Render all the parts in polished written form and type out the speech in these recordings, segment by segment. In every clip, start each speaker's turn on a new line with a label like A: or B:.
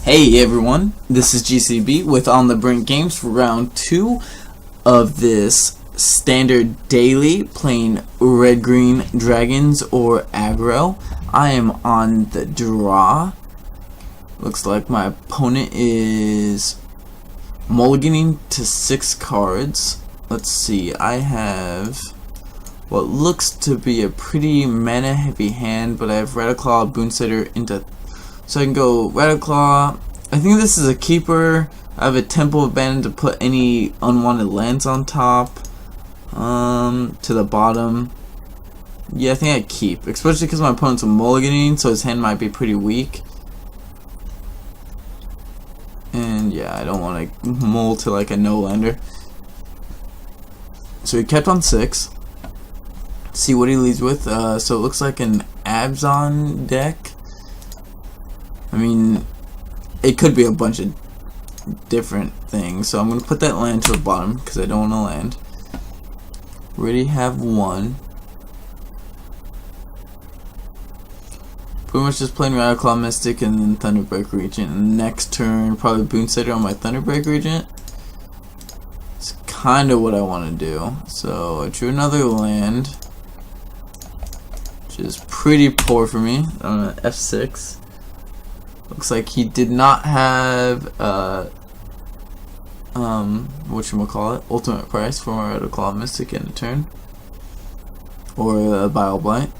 A: Hey everyone, this is GCB with On the Brink Games for round 2 of this standard daily playing red green dragons or aggro. I am on the draw. Looks like my opponent is mulliganing to 6 cards. Let's see, I have what looks to be a pretty mana heavy hand, but I have Rattleclaw, Boonsitter into, so I can go Rattleclaw. I think this is a keeper. I have a Temple of Bannon to put any unwanted lands on top. To the bottom. Yeah, I think I keep, especially because my opponent's a mulliganing, so his hand might be pretty weak. And yeah, I don't want to mull to like a no-lander. So he kept on 6. See what he leads with. So it looks like an Abzan deck. I mean, it could be a bunch of different things. So I'm going to put that land to the bottom because I don't want to land. Already have one. Pretty much just playing Rattleclaw Mystic and then Thunderbreak Regent. And next turn, probably Boonsitter on my Thunderbreak Regent. It's kind of what I want to do. So I drew another land, which is pretty poor for me. On an F6. Looks like he did not have whatchamacallit, ultimate price for my Rattleclaw Mystic in a turn. Or a Bile Blight.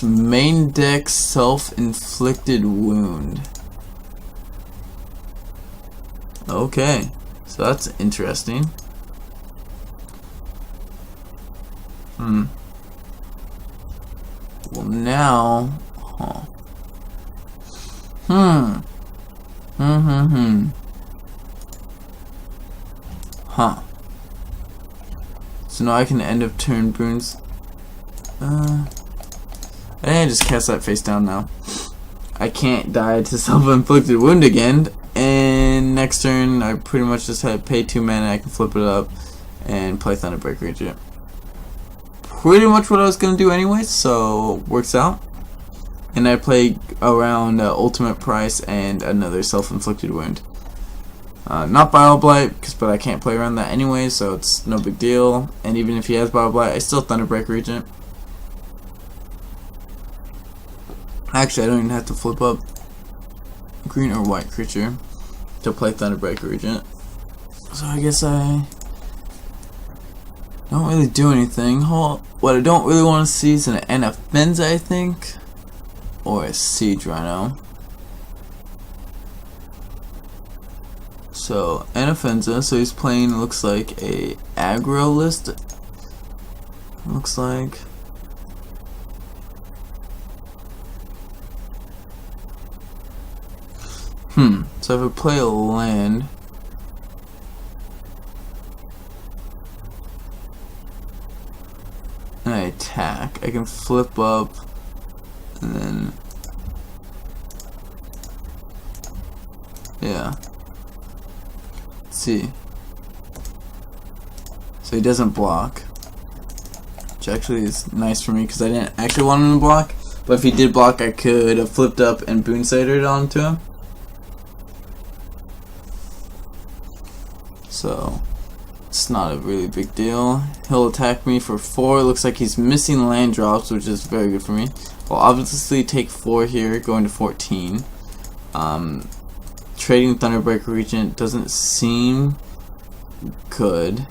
A: Main deck self-inflicted wound. Okay, so that's interesting. Well now, So now I can end of turn boons. I just cast that face down now. I can't die to self-inflicted wound again. And next turn, I pretty much just had to pay 2 mana. I can flip it up and play Thunderbreak Regent. Pretty much what I was gonna do anyway, so works out. And I play around ultimate price and another self-inflicted wound. Not Bile Blight, but I can't play around that anyway, so it's no big deal. And even if he has Bile Blight, I still Thunderbreak Regent. Actually, I don't even have to flip up green or white creature to play Thunderbreak Regent. So I guess I don't really do anything. What I don't really want to see is an Anafenza, I think, or a Siege Rhino. So Anafenza, so he's playing, looks like a aggro list. Looks like. So if I play a land, and I attack, I can flip up and then, yeah. Let's see. So he doesn't block, which actually is nice for me because I didn't actually want him to block. But if he did block, I could have flipped up and Boonsittered onto him. So it's not a really big deal. He'll attack me for 4. Looks like he's missing land drops, which is very good for me. I'll obviously take 4 here, going to 14. Trading Thunderbreak Regent doesn't seem good.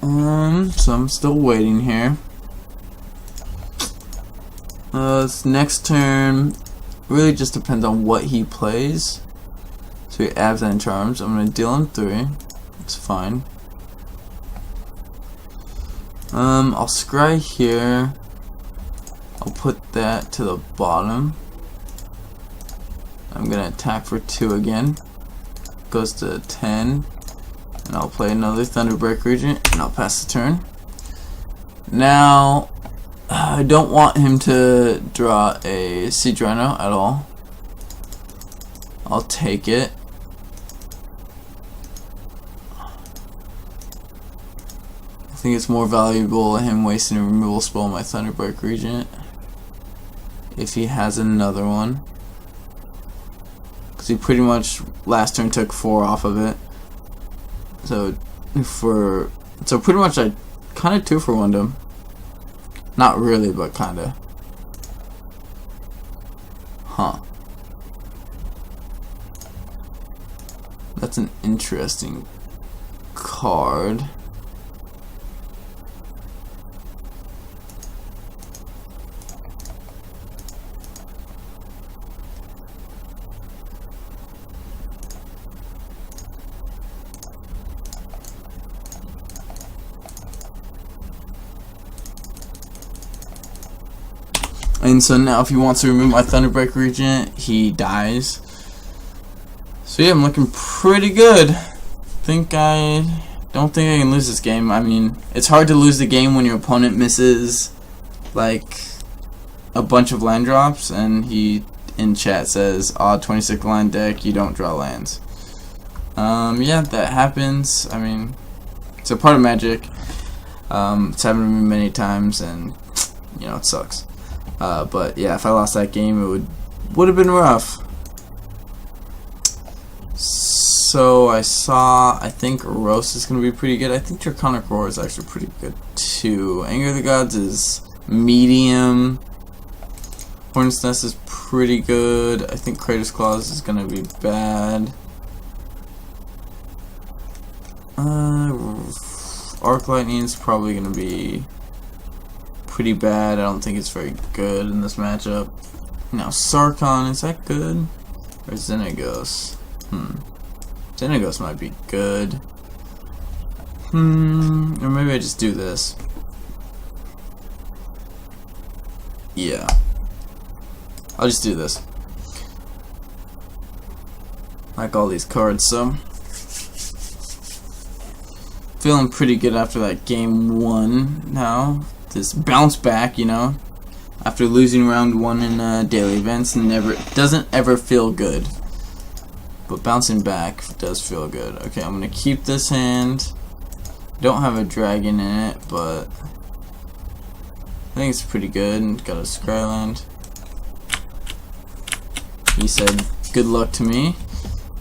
A: So I'm still waiting here. This next turn really just depends on what he plays. So he Abzan Charms. I'm gonna deal him 3. It's fine. I'll scry here. I'll put that to the bottom. I'm gonna attack for 2 again. Goes to 10. And I'll play another Thunderbreak Regent and I'll pass the turn. Now I don't want him to draw a Siege Rhino at all. I'll take it. think it's more valuable him wasting a removal spell on my Thunderbreak Regent if he has another one, because he pretty much last turn took 4 off of it. So pretty much I kind of 2-for-1'd him. Not really, but kinda. Huh. That's an interesting card. And so now if he wants to remove my Thunderbreak Regent, he dies. So yeah, I'm looking pretty good. I don't think I can lose this game. I mean, it's hard to lose the game when your opponent misses like a bunch of land drops, and he in chat says, "Odd 26 line deck, you don't draw lands." Yeah, that happens. I mean, it's a part of Magic. It's happened to me many times, and you know, it sucks. But yeah, if I lost that game, it would have been rough. So I think Roast is going to be pretty good. I think Draconic Roar is actually pretty good too. Anger of the Gods is medium. Hornet's Nest is pretty good. I think Kratos Claws is going to be bad. Arc Lightning is probably going to be pretty bad. I don't think it's very good in this matchup. Now Sarkhan, is that good? Or Xenagos? Xenagos might be good. Or maybe I just do this. Yeah. I'll just do this. Like all these cards, so feeling pretty good after that game 1 now. This bounce back, you know, after losing round 1 in daily events, doesn't ever feel good. But bouncing back does feel good. Okay, I'm gonna keep this hand. Don't have a dragon in it, but I think it's pretty good. Got a Scryland. He said good luck to me.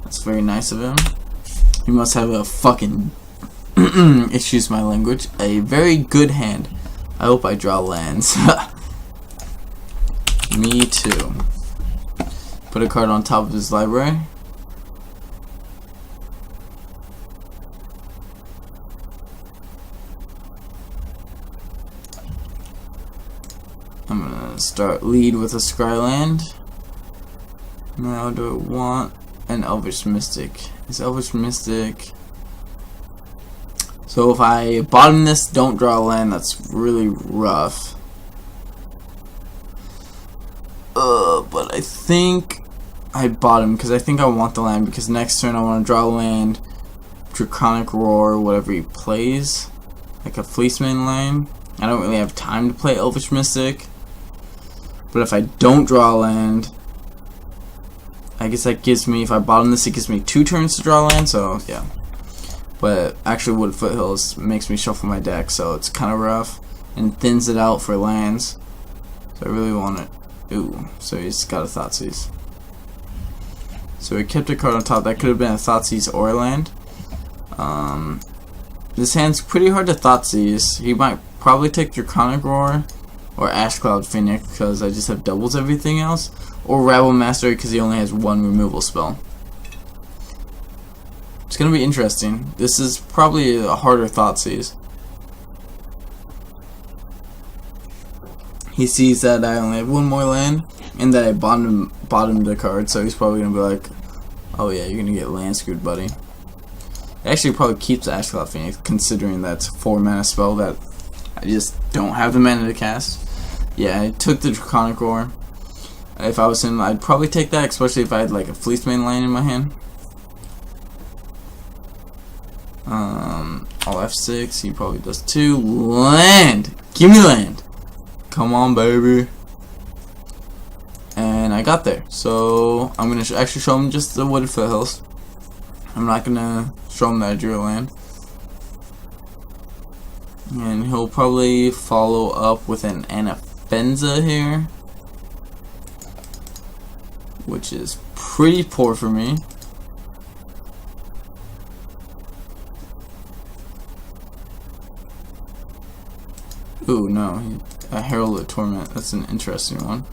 A: That's very nice of him. He must have a fucking excuse my language, a very good hand. I hope I draw lands. Me too. Put a card on top of his library. I'm gonna start lead with a Scryland. Now do I want an Elvish Mystic? Is Elvish Mystic... So if I bottom this, don't draw a land, that's really rough. But I think I bottom because I think I want the land, because next turn I want to draw a land, Draconic Roar, whatever he plays, like a Fleeceman lane. I don't really have time to play Elvish Mystic. But if I don't draw a land, I guess that gives me, if I bottom this, it gives me 2 turns to draw a land, so yeah. But actually Wood Foothills makes me shuffle my deck, so it's kind of rough, and thins it out for lands. So I really want it. Ooh, so he's got a Thoughtseize. So he kept a card on top. That could have been a Thoughtseize or a land. This hand's pretty hard to Thoughtseize. He might probably take Draconic Roar or Ash Cloud Phoenix because I just have doubles everything else, or Rabble Master because he only has 1 removal spell. It's gonna be interesting. This is probably a harder Thoughtseize. He sees that I only have 1 more land and that I bottomed the card, so he's probably gonna be like, "Oh yeah, you're gonna get land screwed, buddy." It actually probably keeps Ash Cloud Phoenix, considering that's 4 mana spell that I just don't have the mana to cast. Yeah, I took the Draconic Roar. If I was him, I'd probably take that, especially if I had like a Fleeceman land in my hand. I'll F6, he probably does too. Land! Give me land! Come on, baby. And I got there. So I'm gonna actually show him just the Wooded Foothills. I'm not gonna show him that I drew a land. And he'll probably follow up with an Anafenza here, which is pretty poor for me. Ooh, no, a Herald of Torment. That's an interesting one.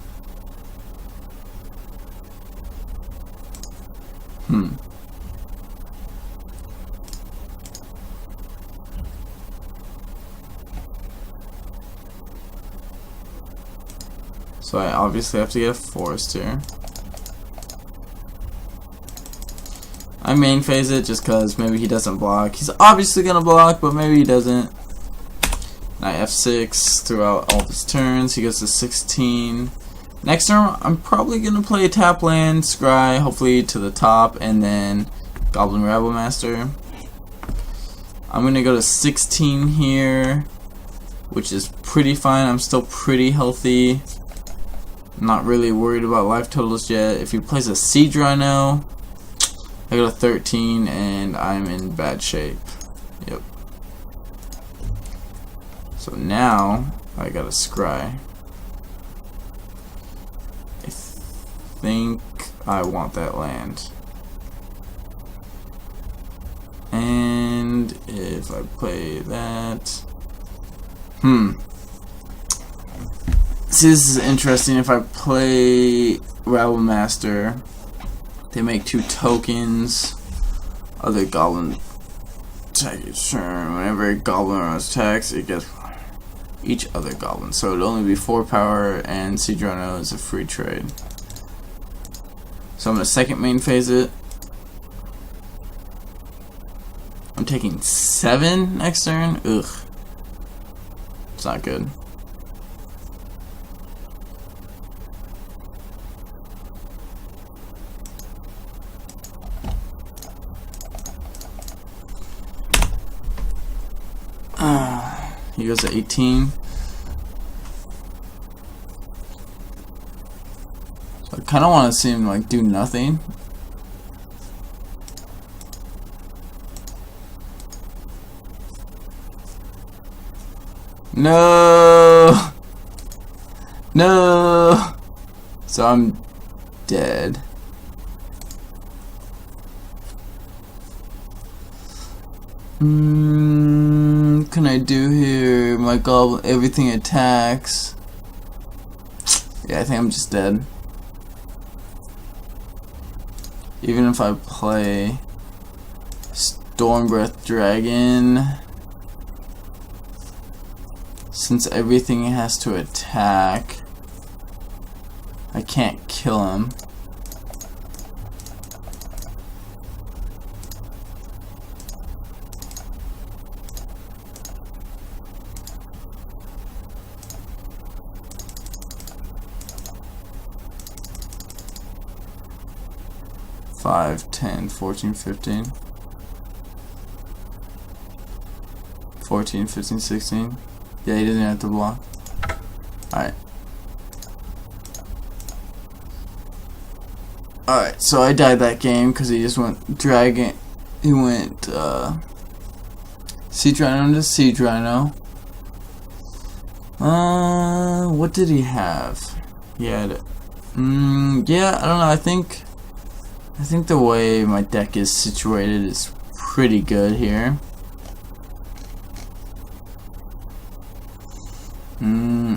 A: So I obviously have to get a forest here. I main phase it just because maybe he doesn't block. He's obviously gonna block, but maybe he doesn't. Knight f6 throughout all of his turns. He goes to 16. Next turn, I'm probably gonna play a tap land, scry, hopefully to the top, and then Goblin Rabblemaster. I'm gonna go to 16 here, which is pretty fine. I'm still pretty healthy. Not really worried about life totals yet. If he plays a Siege Rhino, I go to 13 and I'm in bad shape. Yep. So now I got a scry. I think I want that land. And if I play that, see, this is interesting. If I play Rabblemaster, they make 2 tokens. Other goblin attack each turn. Whenever a goblin attacks, it gets each other goblin. So it'd only be 4 power, and Siege Rhino is a free trade. So I'm gonna second main phase it. I'm taking 7 next turn. Ugh. It's not good. He goes to 18. So I kind of want to see him like do nothing. No! No! So I'm dead. Can I do here? My goblin, everything attacks. Yeah, I think I'm just dead. Even if I play Stormbreath Dragon, since everything has to attack, I can't kill him. Five, 10, 14, 15, 14, 15, 16. Yeah, he doesn't have to block. Alright. Alright, so I died that game because he just went dragon. He went Siege Rhino into Siege Rhino. What did he have? He had yeah, I don't know. I think the way my deck is situated is pretty good here.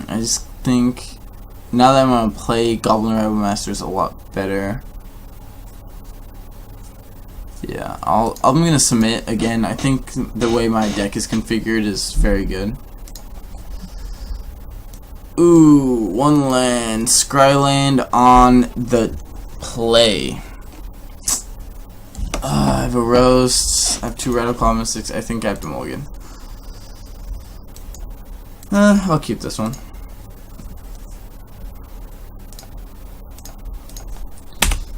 A: I just think now that I'm gonna play Goblin Rabblemaster is a lot better. Yeah, I'm gonna submit again. I think the way my deck is configured is very good. Ooh, 1 land, Scryland on the play. I have a roast. I have 2 Radical Mystics. I think I have to mulligan. I'll keep this one.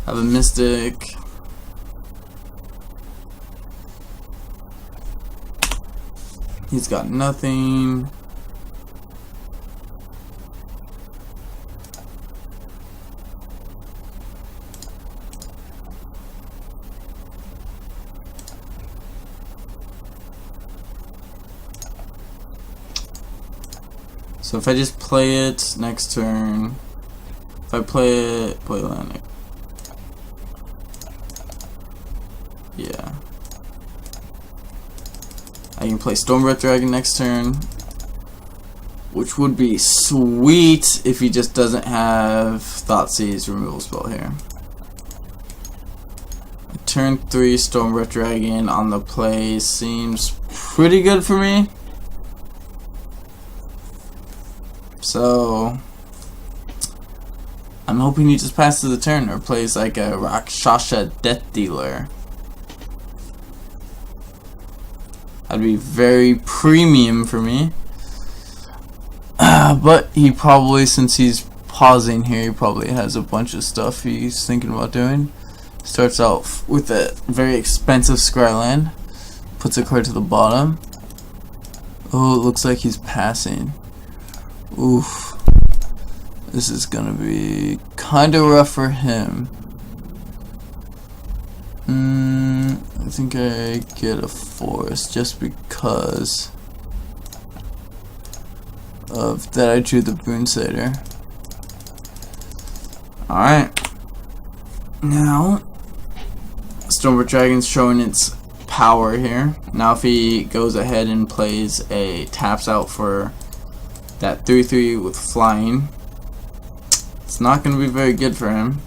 A: I have a Mystic. He's got nothing. So if I just play it next turn, if I play land. Yeah. I can play Stormbreath Dragon next turn, which would be sweet if he just doesn't have Thoughtseize removal spell here. Turn 3 Stormbreath Dragon on the play seems pretty good for me. So I'm hoping he just passes the turn or plays like a Rakshasa Death Dealer. That'd be very premium for me. But he probably, since he's pausing here, he probably has a bunch of stuff he's thinking about doing. Starts out with a very expensive Scryland. Puts a card to the bottom. Oh, it looks like he's passing. Oof. This is gonna be kinda rough for him. I think I get a forest just because of that I drew the Boonsatyr. Alright. Now Stormbreath Dragon's showing its power here. Now if he goes ahead and plays a taps out for that 3/3 with flying, it's not going to be very good for him.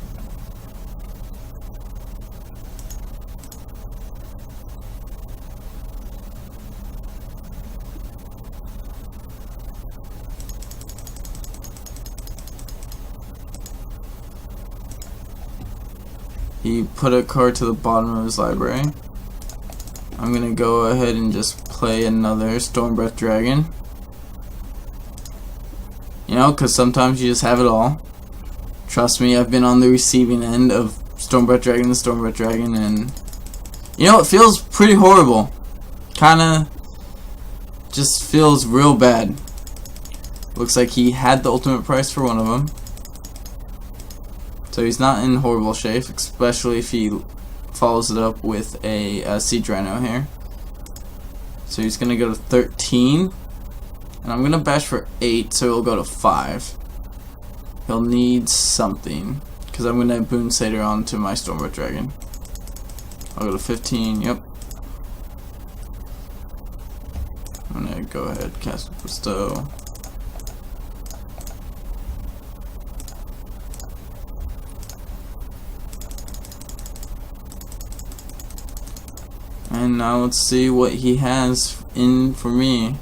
A: He put a card to the bottom of his library. I'm gonna go ahead and just play another Stormbreath Dragon. You know, because sometimes you just have it all. Trust me, I've been on the receiving end of Stormbreath Dragon and Stormbreath Dragon, and you know, it feels pretty horrible. Kinda just feels real bad. Looks like he had the ultimate price for one of them. So he's not in horrible shape, especially if he follows it up with a Siege Rhino here. So he's gonna go to 13, and I'm gonna bash for 8, so he'll go to 5. He'll need something, because I'm gonna Boonsatyr onto my Stormbreath Dragon. I'll go to 15. Yep. I'm gonna go ahead, cast Bestow. And now let's see what he has in for me.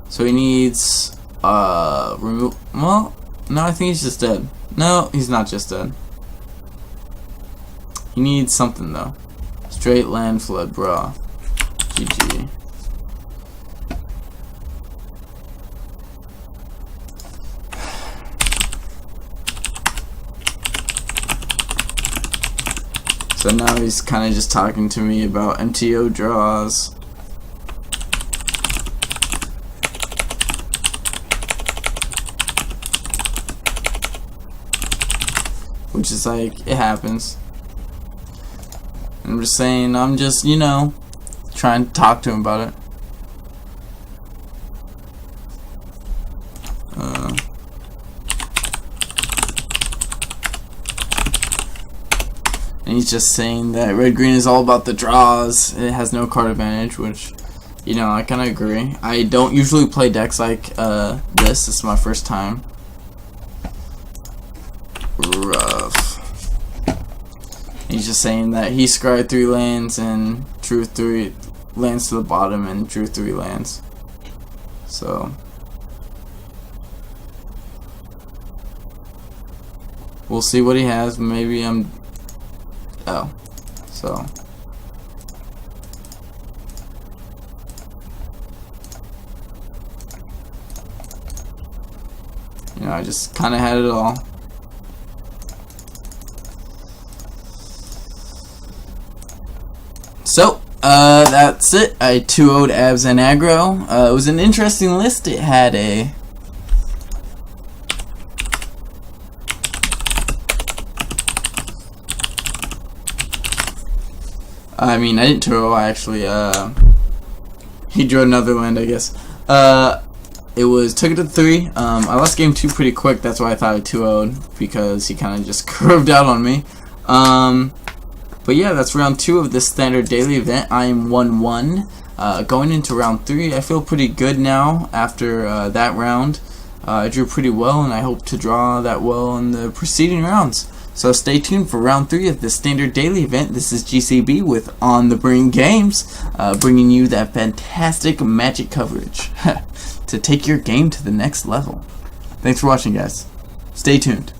A: So he needs remove. Well, no, I think he's just dead. No, he's not just dead. He needs something though. Straight land flood, bro. GG. So now he's kind of just talking to me about MTO draws. Which is like, it happens. I'm just saying, I'm just, you know, trying to talk to him about it. And he's just saying that red green is all about the draws. It has no card advantage, which, you know, I kind of agree. I don't usually play decks like this. This is my first time. Rough. He's just saying that he scryed 3 lands and drew 3 lands to the bottom and drew 3 lands. So we'll see what he has. Maybe I'm... Oh. So you know, I just kind of had it all. So, that's it. I 2-0'd Abs and Aggro. It was an interesting list. It had a... I mean, I didn't 2-0, I actually, he drew another land, I guess. it was took it to 3. I lost game 2 pretty quick. That's why I thought I 2-0'd, because he kind of just curved out on me. But yeah, that's round 2 of this standard daily event. I am 1-1. Going into round 3, I feel pretty good now after that round. I drew pretty well, and I hope to draw that well in the preceding rounds. So stay tuned for round 3 of the standard daily event. This is GCB with On The Brink Games, bringing you that fantastic Magic coverage to take your game to the next level. Thanks for watching, guys. Stay tuned.